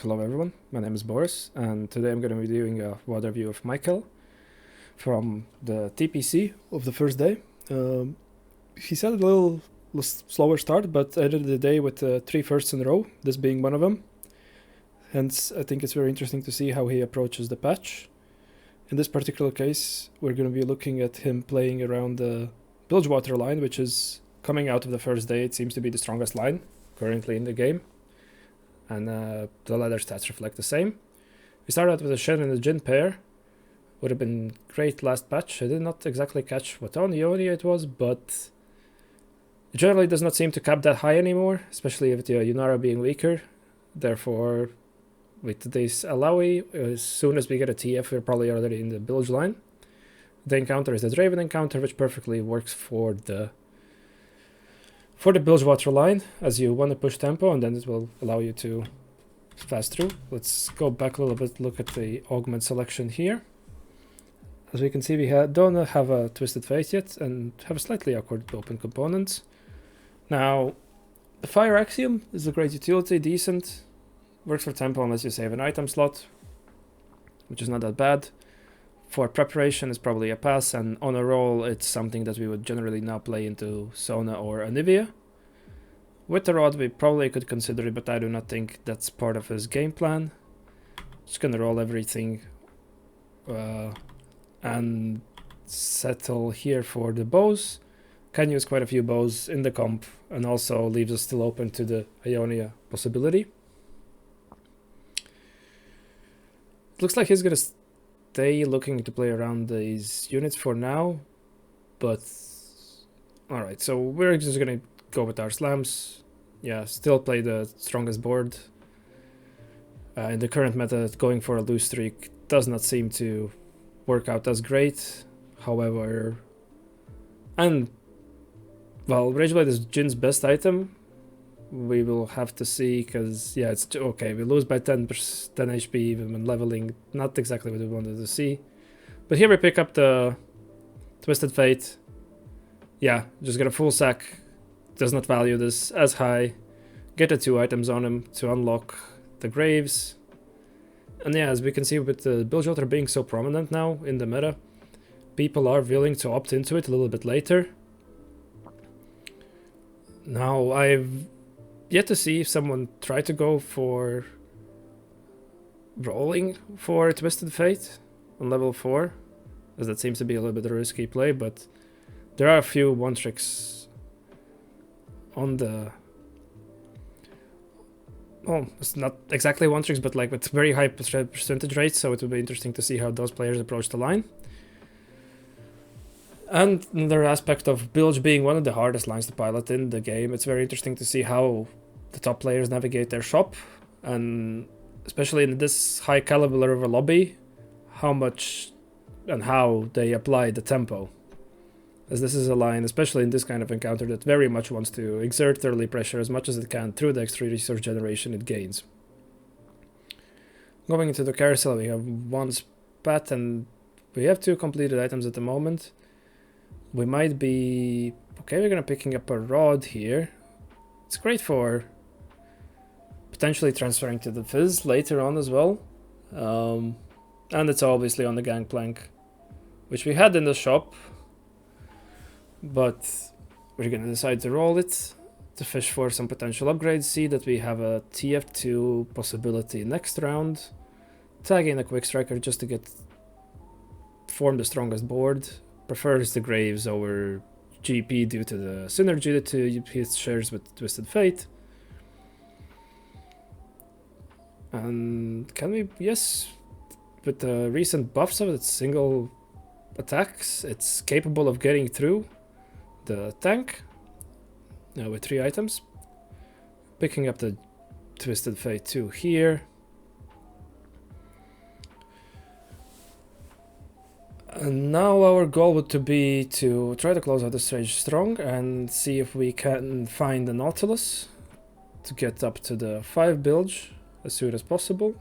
Hello everyone, my name is Boris, and today I'm going to be doing a water view of Maikel from the TPC of the first day. He's had a little slower start, but ended the day with 3 firsts in a row, this being one of them. Hence, I think it's very interesting to see how he approaches the patch. In this particular case, we're going to be looking at him playing around the Bilgewater line, which is coming out of the first day. It seems to be the strongest line currently in the game. And the ladder stats reflect the same. We started out with a Shen and a Jin pair. Would have been great last patch. I did not exactly catch what on Ionia it was, but it generally does not seem to cap that high anymore, especially with the Yunara being weaker. Therefore, with today's Alawi, as soon as we get a TF, we're probably already in the Bilge line. The encounter is the Draven encounter, which perfectly works for the Bilgewater line, as you want to push tempo, and then it will allow you to fast through. Let's go back a little bit, look at the augment selection here. As we can see, we don't have a Twisted Fate yet, and have a slightly awkward open components. Now, the Fire Axiom is a great utility, decent. Works for tempo unless you save an item slot, which is not that bad. For preparation, it's probably a pass, and on a roll, it's something that we would generally now play into Sona or Anivia. With the rod, we probably could consider it, but I do not think that's part of his game plan. Just gonna roll everything and settle here for the bows. Can use quite a few bows in the comp, and also leaves us still open to the Ionia possibility. It looks like he's gonna stay looking to play around these units for now, but alright, so we're just gonna go with our slams. Yeah, still play the strongest board. In the current meta, going for a loose streak does not seem to work out as great. However, and well, Rageblade is Jin's best item. We will have to see, because yeah, it's okay. We lose by 10 HP even when leveling. Not exactly what we wanted to see. But here we pick up the Twisted Fate. Yeah, just get a full sack. Does not value this as high. Get the 2 items on him to unlock the Graves. And yeah, as we can see with the Bilgewater being so prominent now in the meta, people are willing to opt into it a little bit later. Now, I've yet to see if someone tried to go for rolling for Twisted Fate on level 4, as that seems to be a little bit of a risky play, but there are a few one-tricks on the... Oh, it's not exactly one-tricks, but like with very high percentage rates, so it will be interesting to see how those players approach the line. And another aspect of Bilge being one of the hardest lines to pilot in the game, it's very interesting to see how the top players navigate their shop, and especially in this high caliber of a lobby, how much and how they apply the tempo. As this is a line, especially in this kind of encounter, that very much wants to exert early pressure as much as it can through the extra resource generation it gains. Going into the carousel, we have 1 spat, and we have 2 completed items at the moment. We might be... Okay, we're gonna picking up a rod here. It's great for potentially transferring to the Fizz later on as well. And it's obviously on the Gangplank, which we had in the shop, but we're gonna decide to roll it to fish for some potential upgrades. See that we have a TF2 possibility next round. Tag in a Quick Striker just to form the strongest board. Prefers the Graves over GP due to the synergy that he shares with Twisted Fate. And can we... Yes, with the recent buffs of its single attacks, it's capable of getting through the tank with 3 items. Picking up the Twisted Fate 2 here. And now our goal would be to try to close out the stage strong and see if we can find the Nautilus to get up to the 5 bilge as soon as possible.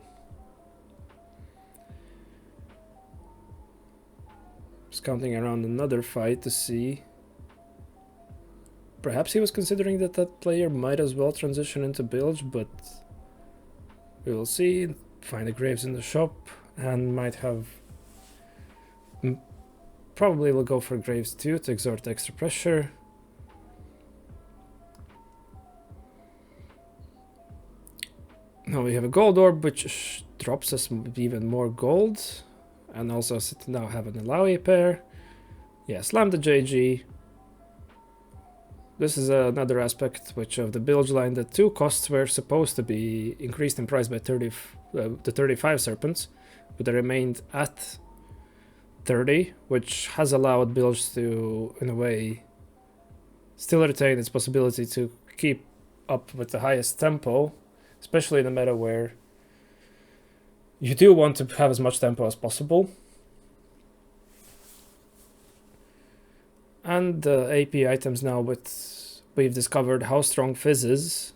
Just counting around another fight to see. Perhaps he was considering that player might as well transition into bilge, but We will see. Find the graves in the shop, and might have... Probably will go for graves too to exert extra pressure. Now we have a gold orb, which drops us even more gold. And also now have an Alawi pair. Yeah, slam the JG. This is another aspect which of the bilge line. The two costs were supposed to be increased in price by 35 serpents, but they remained at 30, which has allowed bilge to, in a way, still retain its possibility to keep up with the highest tempo, especially in a meta where you do want to have as much tempo as possible. And the AP items now, we've discovered how strong Fizz is.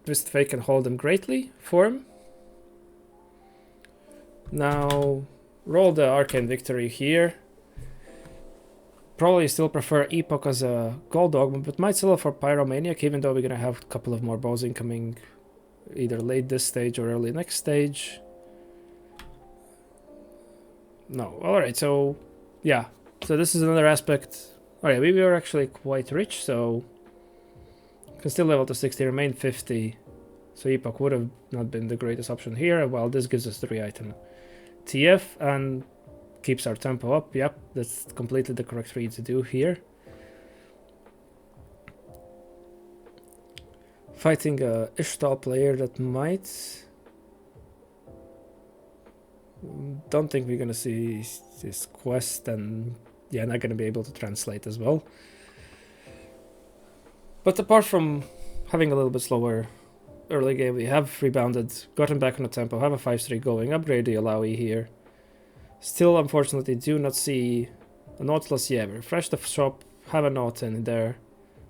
Twist Fake can hold them greatly for him. Now roll the Arcane Victory here. Probably still prefer Epoch as a gold augment, but might sell for Pyromaniac, even though we're gonna have a couple of more bows incoming either late this stage or early next stage. No, alright, so yeah. So this is another aspect. Alright, we were actually quite rich, so can still level to 60, remain 50. So Epoch would have not been the greatest option here, while this gives us 3 item TF and keeps our tempo up. Yep, that's completely the correct read to do here. Fighting a Ishtal player that might... Don't think we're gonna see this quest, and yeah, not gonna be able to translate as well. But apart from having a little bit slower early game, we have rebounded, gotten back on the tempo, have a 5-3 going, upgrade the Alawi here. Still, unfortunately, do not see a Nautilus yet. Refresh the shop, have a Naut in there.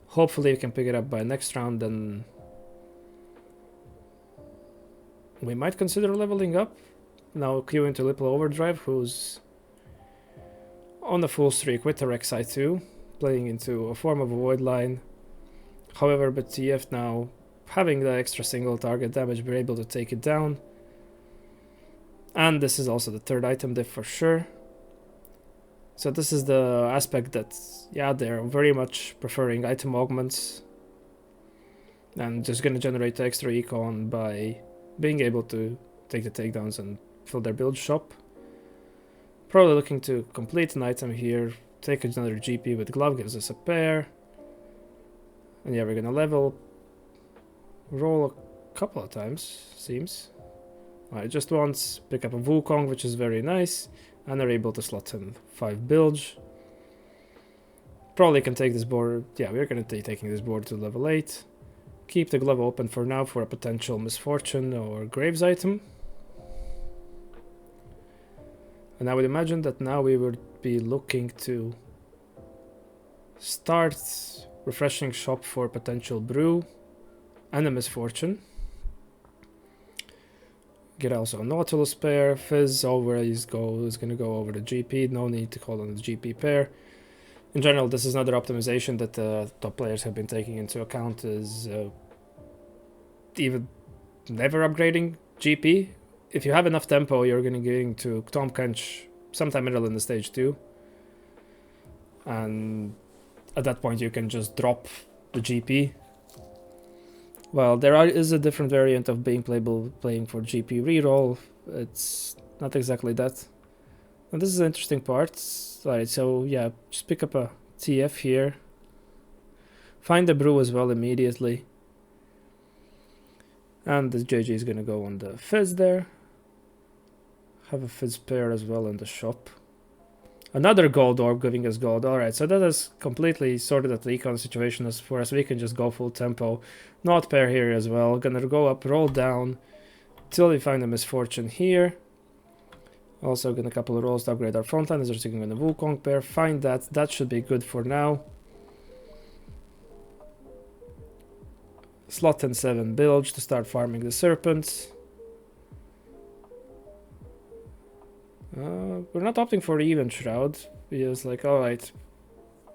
Hopefully we can pick it up by next round, and we might consider leveling up. Now queue into Lipple Overdrive, who's on a full streak with the Rek'Sai too, playing into a form of a Void line. However, but TF now, having the extra single target damage, we're able to take it down. And this is also the third item diff for sure. So this is the aspect that, yeah, they're very much preferring item augments. And just gonna generate the extra econ by being able to take the takedowns and fill their build shop. Probably looking to complete an item here, take another GP with glove, gives us a pair. And yeah, we're gonna level, roll a couple of times, seems. Alright, just once, pick up a Wukong, which is very nice, and they're able to slot in 5 bilge. Probably can take this board, yeah, we're gonna be taking this board to level 8. Keep the glove open for now for a potential Misfortune or Graves item. And I would imagine that now we would be looking to start refreshing shop for potential Brew and a Misfortune. Get also a Nautilus pair. Fizz always is going to go over the GP. No need to call on the GP pair. In general, this is another optimization that top players have been taking into account, is even never upgrading GP. If you have enough tempo, you're going to get into Tom Kench sometime middle in the stage 2. And at that point, you can just drop the GP. Well, there is a different variant of being playing for GP reroll. It's not exactly that. And this is an interesting part. Alright, so yeah, just pick up a TF here. Find the Brew as well immediately. And the JG is going to go on the Fizz there. Have a Fizz pair as well in the shop. Another gold orb giving us gold. Alright, so that is completely sorted out the econ situation as for us. We can just go full tempo. Not pair here as well. Gonna go up, roll down till we find a Misfortune here. Also gonna a couple of rolls to upgrade our frontline. Is just taking on the Wukong pair. Find that. That should be good for now. Slot in 7 bilge to start farming the serpents. We're not opting for even Shroud. We're just like, alright,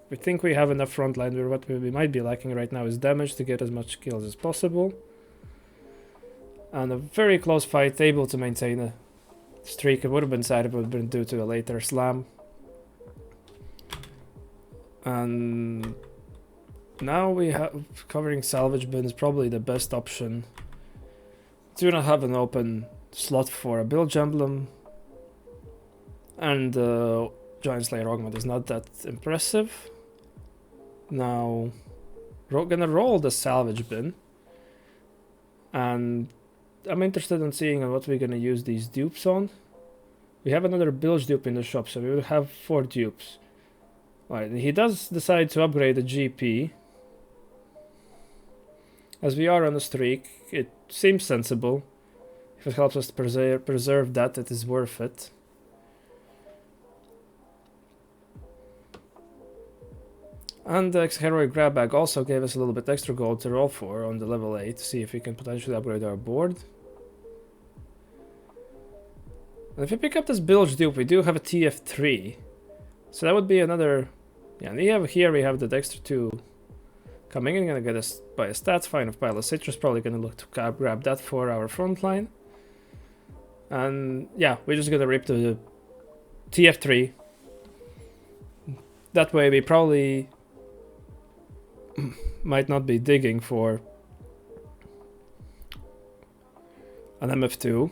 we think we have enough frontline, where what we might be lacking right now is damage to get as much kills as possible. And a very close fight, able to maintain a streak. It would have been sad if it would have been due to a later slam. And now we have covering salvage bin is probably the best option. Do not have an open slot for a bilge emblem. And Giant Slayer Augment is not that impressive. Now we're gonna roll the salvage bin. And I'm interested in seeing what we're gonna use these dupes on. We have another bilge dupe in the shop, so we will have 4 dupes. Alright, he does decide to upgrade the GP. As we are on a streak, it seems sensible. If it helps us to preserve that, it is worth it. And the Heroic Grab Bag also gave us a little bit extra gold to roll for on the level 8 to see if we can potentially upgrade our board. And if we pick up this bilge dupe, we do have a TF3. So that would be another... Yeah, and we have the Dexter 2 coming in, gonna get us by a stats fine of Pile of Citrus, probably gonna look to grab that for our front line. And yeah, we're just gonna rip the TF3. That way we probably might not be digging for an MF2.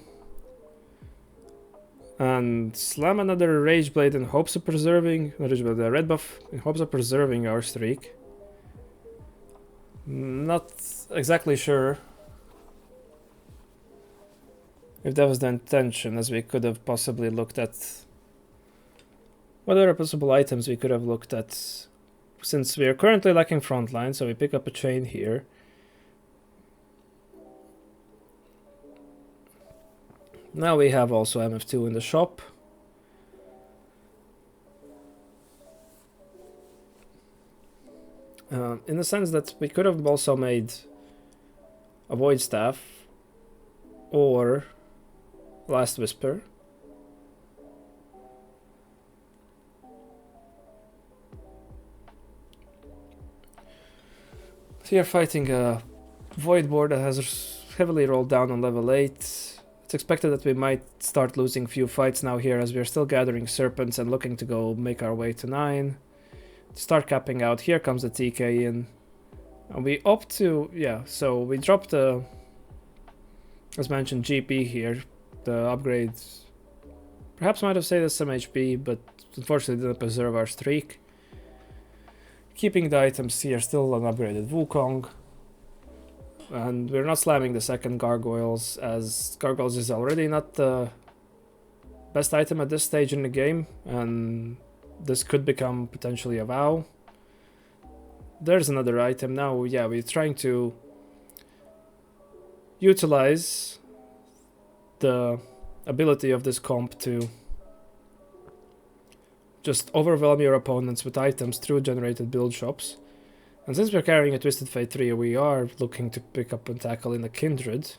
And slam another Rage Blade in hopes of preserving the red buff, in hopes of preserving our streak. Not exactly sure if that was the intention, as we could have possibly looked at what other possible items we could have looked at. Since we are currently lacking frontline, so we pick up a chain here. Now we have also MF2 in the shop. In the sense that we could have also made a Void Staff or Last Whisper. So you're fighting a Void board that has heavily rolled down on level 8. It's expected that we might start losing few fights now here, as we're still gathering serpents and looking to go make our way to 9. Start capping out. Here comes the TK in. And we opt to... Yeah, so we dropped the... As mentioned, GP here. The upgrades perhaps might have saved us some HP, but unfortunately didn't preserve our streak. Keeping the items here, still an upgraded Wukong. And we're not slamming the second Gargoyles, as Gargoyles is already not the best item at this stage in the game, and this could become potentially a vow. There's another item now. Yeah, we're trying to utilize the ability of this comp to just overwhelm your opponents with items through generated build shops. And since we're carrying a Twisted Fate 3, we are looking to pick up and tackle in a Kindred.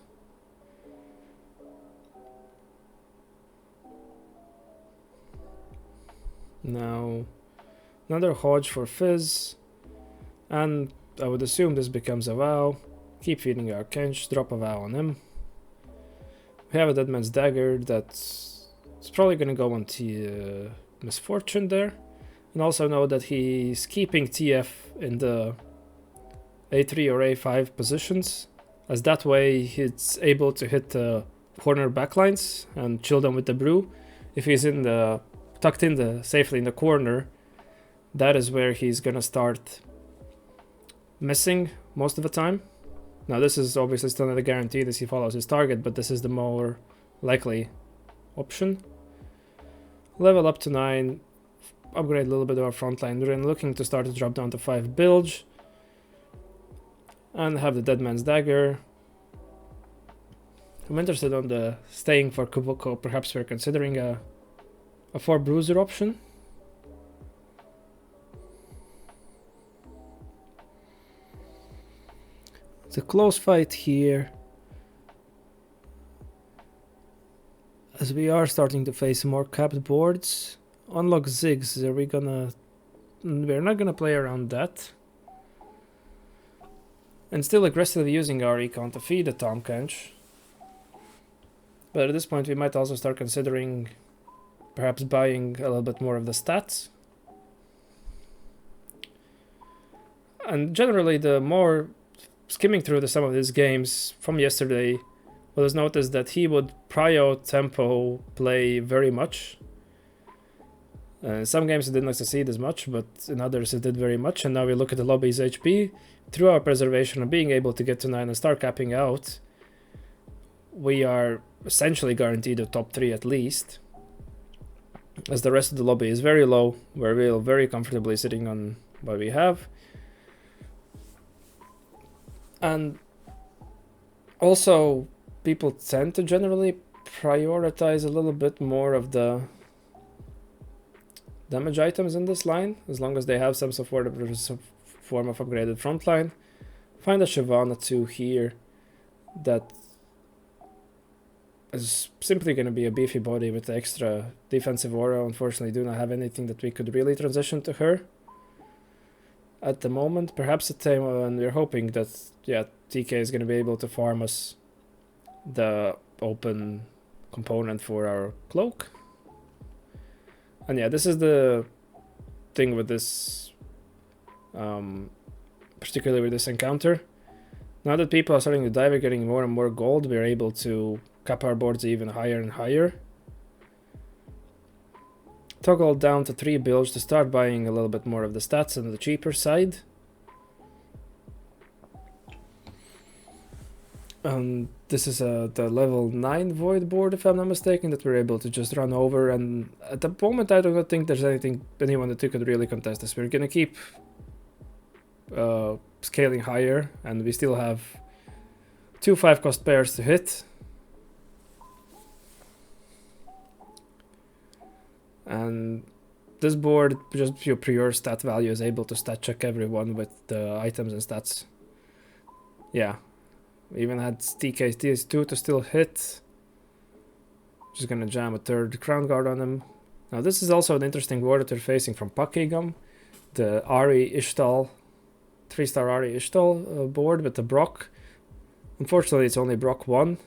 Now, another Hodge for Fizz. And I would assume this becomes a vow. Keep feeding our Kench, drop a vow on him. We have a Deadman's Dagger that's probably going to go on Misfortune there. And also know that he's keeping TF in the A3 or A5 positions, as that way he's able to hit the corner backlines and chill them with the brew. If he's tucked in safely in the corner, that is where he's gonna start missing most of the time. Now this is obviously still not a guarantee that he follows his target, but this is the more likely option. Level up to 9. Upgrade a little bit of our front line. We're looking to start to drop down to 5 bilge. And have the Deadman's Dagger. I'm interested on the staying for Kubuko. Perhaps we're considering a 4 bruiser option. It's a close fight here, as we are starting to face more capped boards. Unlock Ziggs, we're not gonna play around that. And still aggressively using our econ to feed the Tom Kench. But at this point we might also start considering perhaps buying a little bit more of the stats. And generally, the more skimming through some of these games from yesterday, was noticed that he would prio tempo play very much. In some games it didn't succeed as much, but in others it did very much. And now we look at the lobby's HP. Through our preservation and being able to get to 9 and start capping out, we are essentially guaranteed a top 3 at least. As the rest of the lobby is very low, we're very comfortably sitting on what we have. And also, people tend to generally prioritize a little bit more of the damage items in this line, as long as they have some form of upgraded frontline. Find a Shyvana 2 here that is simply going to be a beefy body with the extra defensive aura. Unfortunately, do not have anything that we could really transition to her at the moment. Perhaps a time when we're hoping that, yeah, TK is going to be able to farm us the open component for our cloak. And yeah, this is the thing with this, particularly with this encounter. Now that people are starting to die, we're getting more and more gold. We're able to cap our boards even higher and higher. Toggle down to 3 bilge to start buying a little bit more of the stats on the cheaper side. This is the level 9 void board, if I'm not mistaken, that we're able to just run over. And at the moment, I do not think there's anyone that could really contest us. We're gonna keep scaling higher, and we still have 2 5-cost pairs to hit. And this board, just your pure stat value, is able to stat check everyone with the items and stats. Yeah. We even had TK TS2 to still hit. Just gonna jam a 3rd Crown Guard on him. Now this is also an interesting board that we're facing from Pakigam. The Ari Ishtal, 3-star Ari Ishtal board with the Brock. Unfortunately, it's only Brock 1.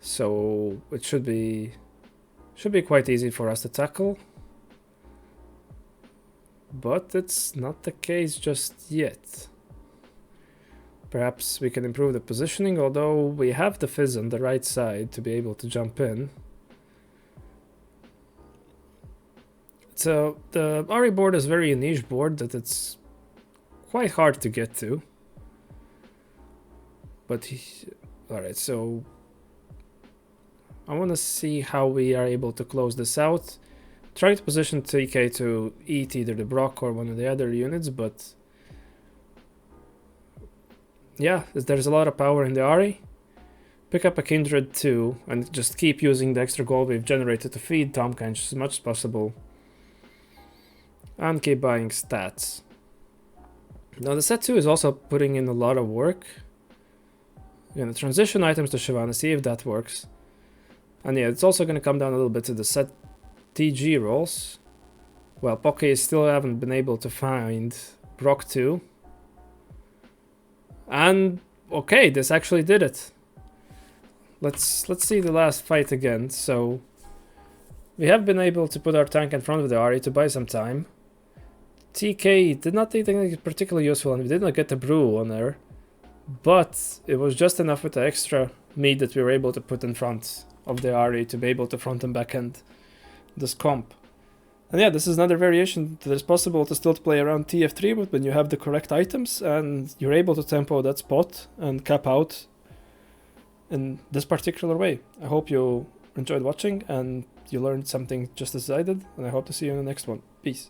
So it should be quite easy for us to tackle. But it's not the case just yet. Perhaps we can improve the positioning, although we have the Fizz on the right side to be able to jump in. So the Ari board is a very niche board that it's quite hard to get to. But alright, so I want to see how we are able to close this out. Trying to position TK to eat either the Brock or one of the other units, but yeah, there's a lot of power in the Ari. Pick up a Kindred too, and just keep using the extra gold we've generated to feed Tomkench as much as possible. And keep buying stats. Now the set 2 is also putting in a lot of work. We're gonna transition items to Shyvana, see if that works. And yeah, it's also gonna come down a little bit to the set TG rolls. Well, Pocky still haven't been able to find Brock 2. And okay, this actually did it. Let's see the last fight again. So we have been able to put our tank in front of the Ari to buy some time. TK did not think anything particularly useful, and we did not get the brew on there, but it was just enough with the extra meat that we were able to put in front of the Ari to be able to front and back end this comp. And yeah, this is another variation that is possible to still play around TF3, but when you have the correct items and you're able to tempo that spot and cap out in this particular way. I hope you enjoyed watching and you learned something just as I did, and I hope to see you in the next one. Peace.